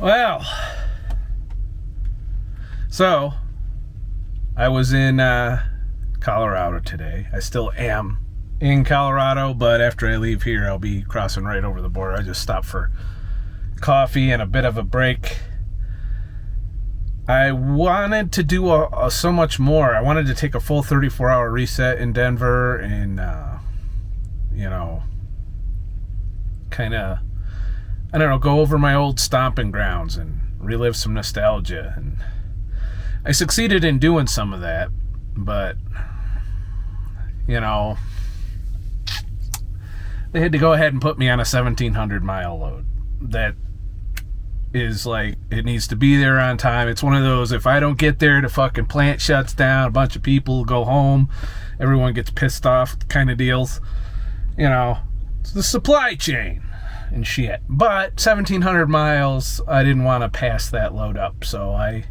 Well, so I was in Colorado today. I still am in Colorado, but after I leave here, I'll be crossing right over the border. I just stopped for coffee and a bit of a break. I wanted to do so much more. I wanted to take a full 34-hour reset in Denver and, kind of, I don't know, go over my old stomping grounds and relive some nostalgia. And I succeeded in doing some of that, but, they had to go ahead and put me on a 1,700-mile load. That is like, it needs to be there on time. It's one of those, if I don't get there, the fucking plant shuts down, a bunch of people go home, everyone gets pissed off kind of deals. It's the supply chain and shit. But 1,700 miles, I didn't want to pass that load up, so I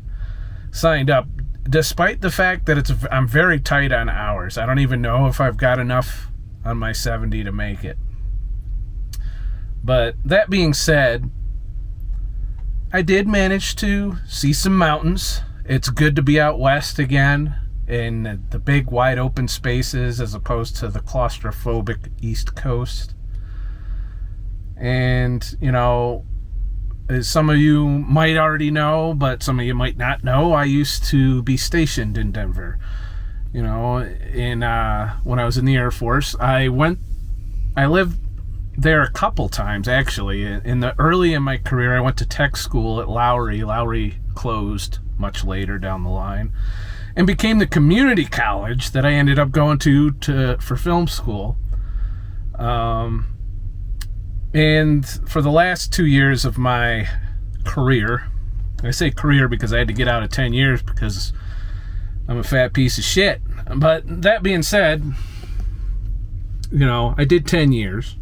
signed up, despite the fact that I'm very tight on hours. I don't even know if I've got enough on my 70 to make it. But that being said, I did manage to see some mountains. It's good to be out west again in the big wide open spaces as opposed to the claustrophobic East Coast. And, as some of you might already know, but some of you might not know, I used to be stationed in Denver. When I was in the Air Force, I lived there a couple times, actually. Early in my career, I went to tech school at Lowry. Lowry closed much later down the line and became the community college that I ended up going to for film school. And for the last 2 years of my career, I say career because I had to get out of 10 years because I'm a fat piece of shit. But that being said, I did 10 years.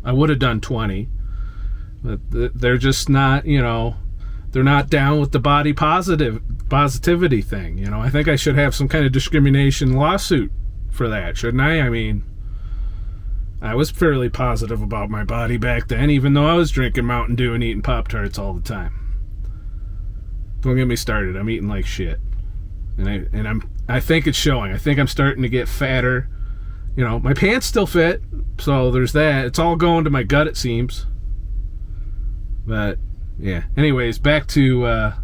I would have done 20. But they're just not, they're not down with the body positivity thing. I think I should have some kind of discrimination lawsuit for that, shouldn't I? I mean, I was fairly positive about my body back then, even though I was drinking Mountain Dew and eating Pop-Tarts all the time. Don't get me started. I'm eating like shit. And I think it's showing. I think I'm starting to get fatter. My pants still fit, so there's that. It's all going to my gut, it seems. But, yeah. Anyways, back to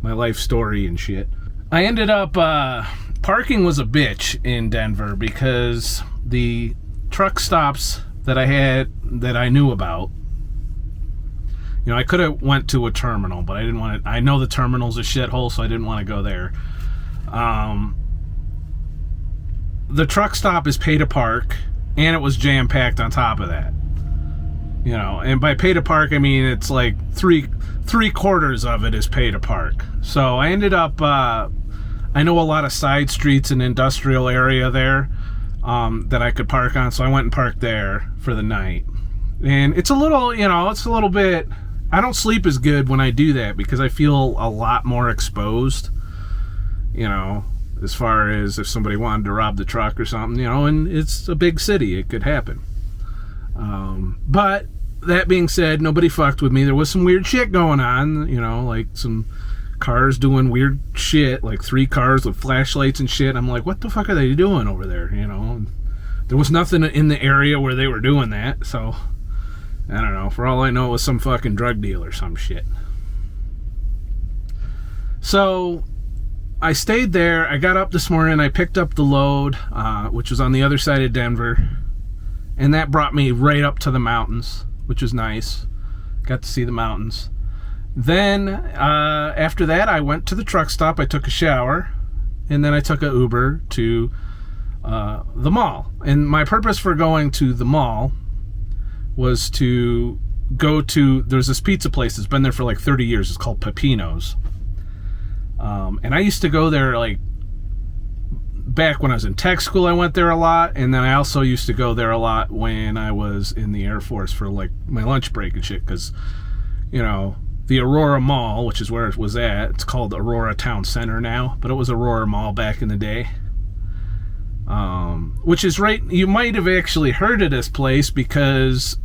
my life story and shit. I ended up, parking was a bitch in Denver because the truck stops that I had, that I knew about, I could have went to a terminal, but I didn't want to. I know the terminal's a shithole, so I didn't want to go there. The truck stop is pay to park, and it was jam-packed on top of that. And by pay to park, I mean it's like three quarters of it is pay to park. So I ended up, I know a lot of side streets and industrial area there that I could park on, so I went and parked there for the night. And it's a little, it's a little bit, I don't sleep as good when I do that because I feel a lot more exposed, as far as if somebody wanted to rob the truck or something, and it's a big city, it could happen. But that being said, nobody fucked with me. There was some weird shit going on, like some cars doing weird shit, like 3 cars with flashlights and shit. I'm like, what the fuck are they doing over there? There was nothing in the area where they were doing that, so I don't know. For all I know, it was some fucking drug deal or some shit. So I stayed there. I got up this morning. I picked up the load, which was on the other side of Denver, and that brought me right up to the mountains, which was nice. Got to see the mountains. Then, after that, I went to the truck stop. I took a shower, and then I took an Uber to the mall. And my purpose for going to the mall was to go to, there's this pizza place that's been there for like 30 years. It's called Pepino's. And I used to go there, like, back when I was in tech school, I went there a lot. And then I also used to go there a lot when I was in the Air Force for, like, my lunch break and shit. Because, the Aurora Mall, which is where it was at, it's called Aurora Town Center now, but it was Aurora Mall back in the day. Which is right, you might have actually heard of this place because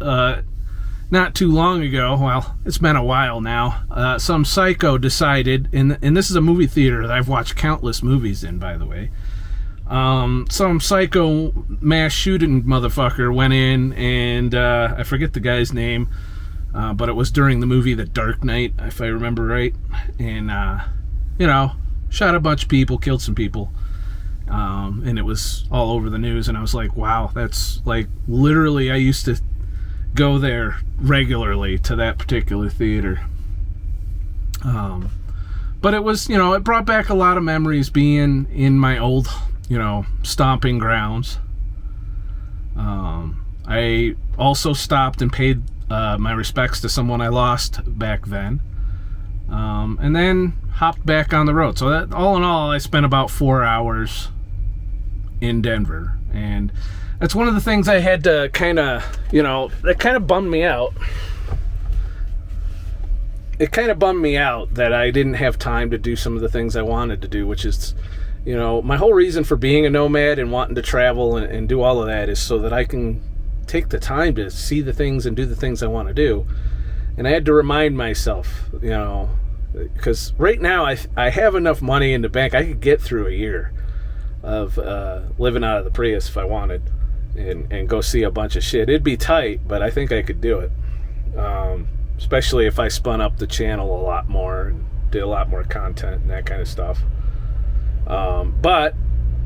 not too long ago, well, it's been a while now, some psycho decided, and this is a movie theater that I've watched countless movies in, by the way. Some psycho mass shooting motherfucker went in, and I forget the guy's name, but it was during the movie The Dark Knight, if I remember right, and shot a bunch of people, killed some people, and it was all over the news. And I was like, wow, that's like literally, I used to go there regularly to that particular theater. But it was, it brought back a lot of memories being in my old, stomping grounds. I also stopped and paid my respects to someone I lost back then. And then hopped back on the road. So that, all in all, I spent about 4 hours in Denver. And that's one of the things I had to kind of, that kind of bummed me out. It kind of bummed me out that I didn't have time to do some of the things I wanted to do, which is, my whole reason for being a nomad and wanting to travel and do all of that is so that I can take the time to see the things and do the things I want to do. And I had to remind myself, because right now I have enough money in the bank. I could get through a year of living out of the Prius if I wanted and go see a bunch of shit. It'd be tight, but I think I could do it. Especially if I spun up the channel a lot more and did a lot more content and that kind of stuff. But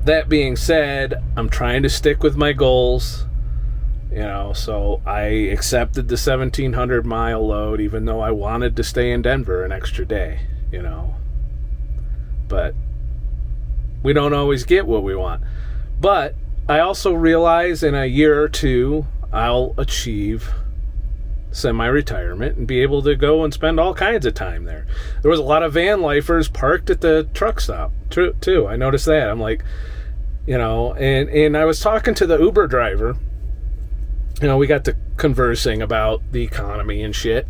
that being said, I'm trying to stick with my goals. So I accepted the 1,700 mile load, even though I wanted to stay in Denver an extra day, but we don't always get what we want. But I also realize in a year or two, I'll achieve semi-retirement and be able to go and spend all kinds of time there. There was a lot of van lifers parked at the truck stop too. I noticed that. I'm like, and I was talking to the Uber driver. We got to conversing about the economy and shit.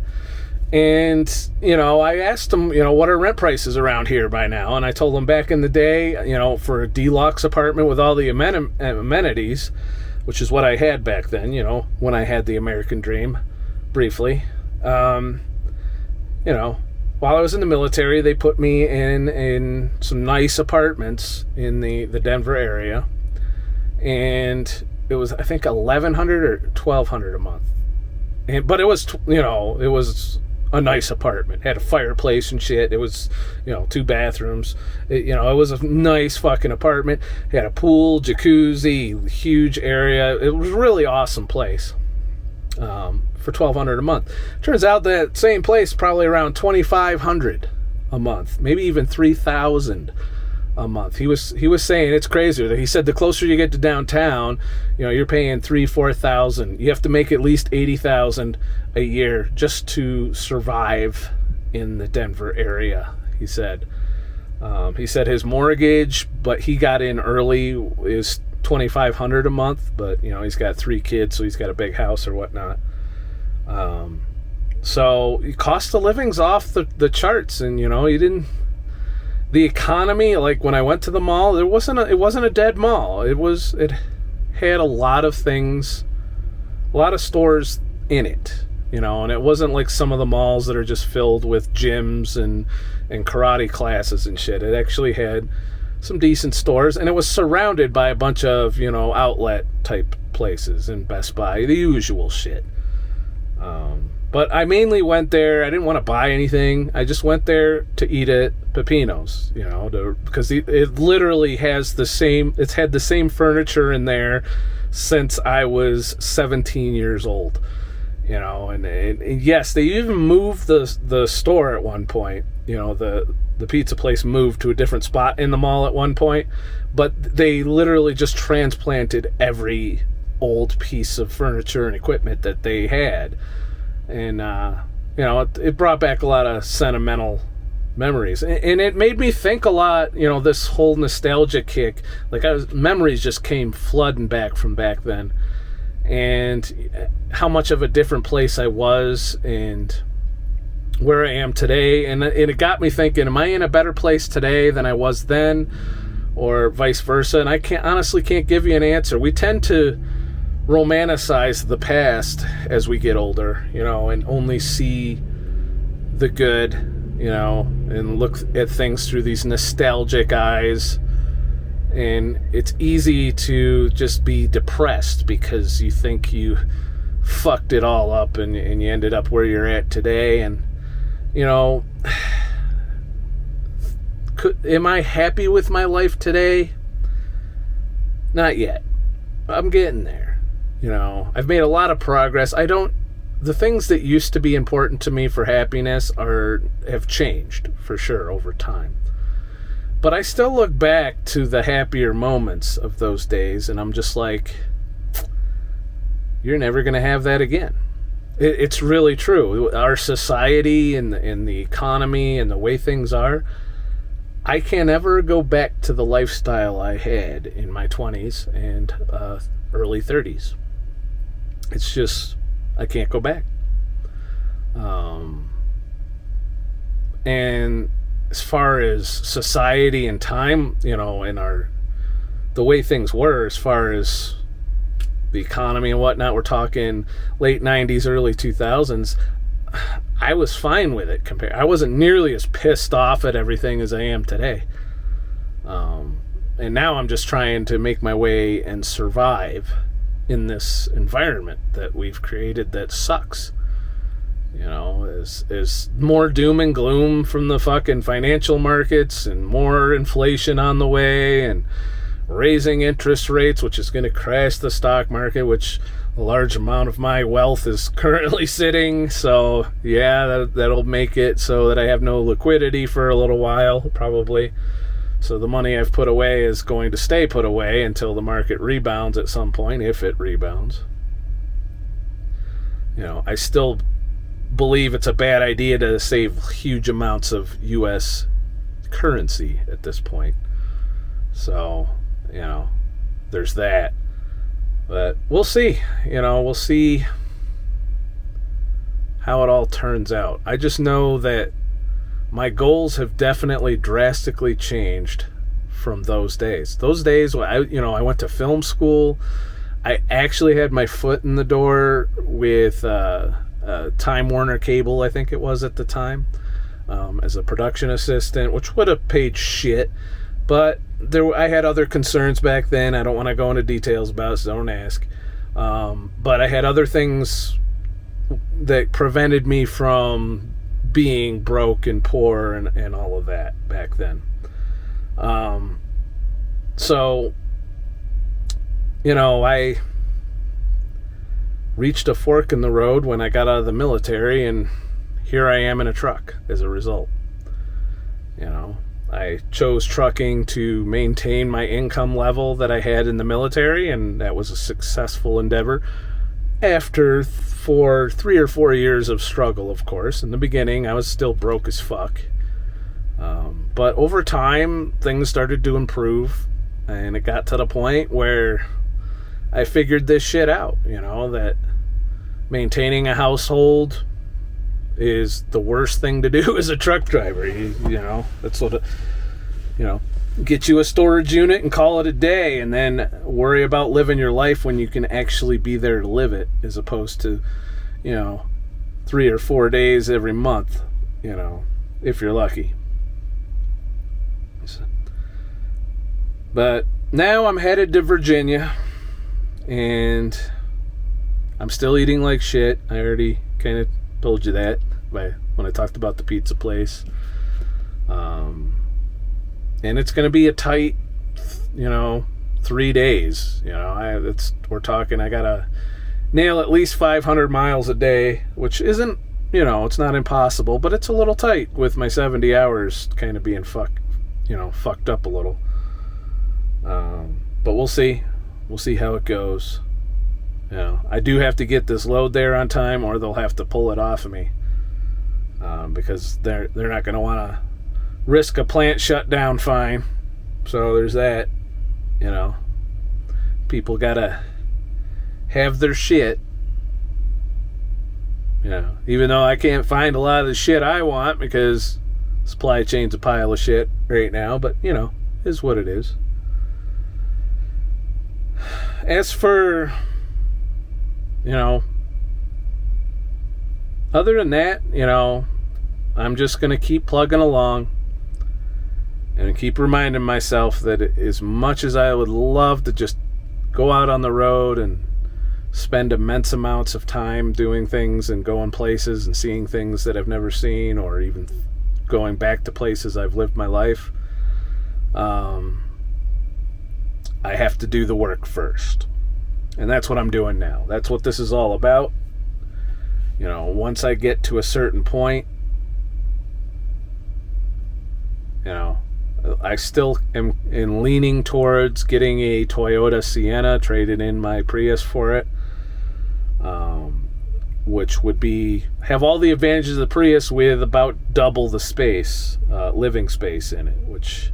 And, I asked him, what are rent prices around here by now? And I told him back in the day, for a deluxe apartment with all the amenities, which is what I had back then, when I had the American dream, briefly. While I was in the military, they put me in some nice apartments in the Denver area. And it was, I think, $1,100 or $1,200 a month. But it was, it was a nice apartment. It had a fireplace and shit. It was, 2 bathrooms. It was a nice fucking apartment. It had a pool, jacuzzi, huge area. It was a really awesome place for $1,200 a month. Turns out that same place probably around $2,500 a month, maybe even $3,000 a month. He was saying it's crazier. He said the closer you get to downtown, you're paying $3,000-$4,000. You have to make at least $80,000 a year just to survive in the Denver area. He said his mortgage, but he got in early, is $2,500 a month. But he's got 3 kids, so he's got a big house or whatnot. So cost of living's off the charts, and he didn't. The economy, like when I went to the mall, it wasn't a dead mall. It had a lot of things, a lot of stores in it, and it wasn't like some of the malls that are just filled with gyms and karate classes and shit. It actually had some decent stores, and it was surrounded by a bunch of, outlet type places and Best Buy, the usual shit. But I mainly went there. I didn't want to buy anything. I just went there to eat at Pepino's, because it literally has it's had the same furniture in there since I was 17 years old, and yes, they even moved the store at one point. The pizza place moved to a different spot in the mall at one point, but they literally just transplanted every old piece of furniture and equipment that they had. And, it brought back a lot of sentimental memories. And it made me think a lot, this whole nostalgia kick. Like, memories just came flooding back from back then. And how much of a different place I was and where I am today. And it got me thinking, am I in a better place today than I was then? Or vice versa? And I honestly can't give you an answer. We tend to romanticize the past as we get older, and only see the good, and look at things through these nostalgic eyes. And it's easy to just be depressed because you think you fucked it all up and you ended up where you're at today. And, am I happy with my life today? Not yet. I'm getting there. I've made a lot of progress. The things that used to be important to me for happiness have changed for sure over time. But I still look back to the happier moments of those days, and I'm just like, you're never going to have that again. It's really true. Our society and the economy and the way things are, I can't ever go back to the lifestyle I had in my 20s and early 30s. It's just, I can't go back. And as far as society and time, and the way things were, as far as the economy and whatnot, we're talking late 90s, early 2000s, I was fine with it. I wasn't nearly as pissed off at everything as I am today. And now I'm just trying to make my way and survive in this environment that we've created that sucks. Is more doom and gloom from the fucking financial markets and more inflation on the way and raising interest rates, which is going to crash the stock market, which a large amount of my wealth is currently sitting. So yeah, that'll make it so that I have no liquidity for a little while, probably. So the money I've put away is going to stay put away until the market rebounds at some point, if it rebounds. I still believe it's a bad idea to save huge amounts of U.S. currency at this point. So, there's that. But we'll see. We'll see how it all turns out. I just know that my goals have definitely drastically changed from those days. Those days when I went to film school. I actually had my foot in the door with Time Warner Cable, I think it was at the time, as a production assistant, which would have paid shit. But I had other concerns back then. I don't want to go into details about it, so don't ask. But I had other things that prevented me from being broke and poor and all of that back then. So, I reached a fork in the road when I got out of the military, and here I am in a truck as a result. I chose trucking to maintain my income level that I had in the military, and that was a successful endeavor. After 3 or 4 years of struggle, of course. In the beginning, I was still broke as fuck. But over time, things started to improve, and it got to the point where I figured this shit out, that maintaining a household is the worst thing to do as a truck driver. That's what get you a storage unit and call it a day, and then worry about living your life when you can actually be there to live it, as opposed to 3 or 4 days every month, if you're lucky. But now I'm headed to Virginia, and I'm still eating like shit. I already kind of told you that when I talked about the pizza place. And it's going to be a tight, 3 days. We're talking, I got to nail at least 500 miles a day, which isn't, it's not impossible, but it's a little tight with my 70 hours kind of being fucked up a little. But we'll see. We'll see how it goes. I do have to get this load there on time, or they'll have to pull it off of me, because they're not going to want to risk a plant shutdown fine. So there's that. People gotta have their shit. Even though I can't find a lot of the shit I want because supply chain's a pile of shit right now, but is what it is. As for you know, other than that, you know, I'm just going to keep plugging along and keep reminding myself that as much as I would love to just go out on the road and spend immense amounts of time doing things and going places and seeing things that I've never seen, or even going back to places I've lived my life, I have to do the work first. And that's what I'm doing now. That's what this is all about. You know, once I get to a certain point, you know, I still am leaning towards getting a Toyota Sienna, traded in my Prius for it, which would have all the advantages of the Prius with about double the space, living space in it, which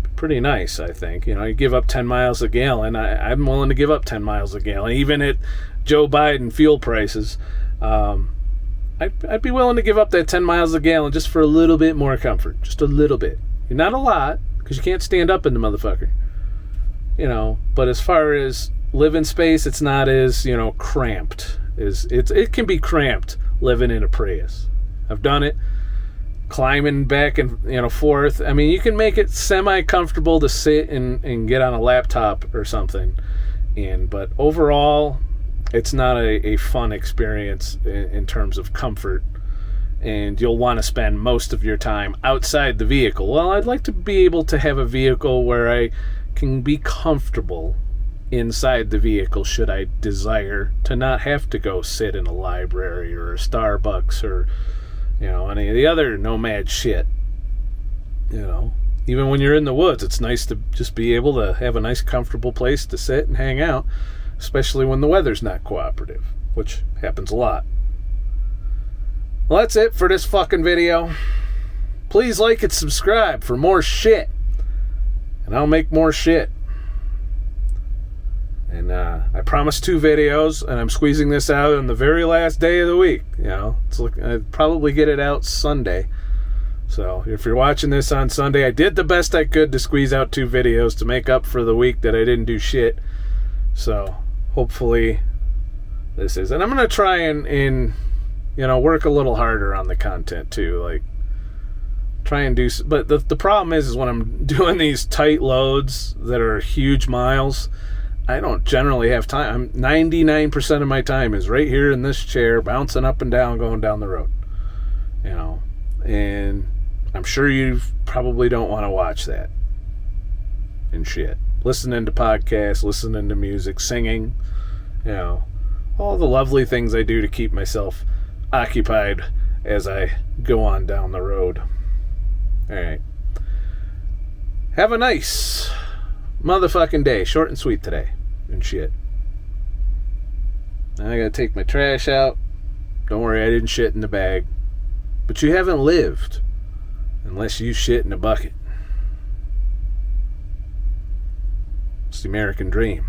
is pretty nice, I think. You know, you give up 10 miles a gallon. I'm willing to give up 10 miles a gallon, even at Joe Biden fuel prices. I'd be willing to give up that 10 miles a gallon just for a little bit more comfort, just a little bit. Not a lot, because you can't stand up in the motherfucker. You know, but as far as living space, it's not as, you know, cramped. It can be cramped living in a Prius. I've done it, climbing back and, you know, forth. I mean, you can make it semi-comfortable to sit and get on a laptop or something. But overall, it's not a fun experience in terms of comfort. And you'll want to spend most of your time outside the vehicle. Well, I'd like to be able to have a vehicle where I can be comfortable inside the vehicle should I desire to not have to go sit in a library or a Starbucks or, you know, any of the other Nomad shit. You know, even when you're in the woods, it's nice to just be able to have a nice comfortable place to sit and hang out, especially when the weather's not cooperative, which happens a lot. Well, that's it for this fucking video. Please like and subscribe for more shit. And I'll make more shit. And I promised 2 videos, and I'm squeezing this out on the very last day of the week. You know, I'd probably get it out Sunday. So if you're watching this on Sunday, I did the best I could to squeeze out 2 videos to make up for the week that I didn't do shit. So hopefully this is. And I'm going to try and you know, work a little harder on the content too. Like, try and do. But the problem is when I'm doing these tight loads that are huge miles, I don't generally have time. 99% of my time is right here in this chair, bouncing up and down, going down the road. You know, and I'm sure you probably don't want to watch that and shit. Listening to podcasts, listening to music, singing, you know, all the lovely things I do to keep myself occupied as I go on down the road. Alright. Have a nice motherfucking day. Short and sweet today. And shit. Now I gotta take my trash out. Don't worry, I didn't shit in the bag. But you haven't lived unless you shit in a bucket. It's the American dream.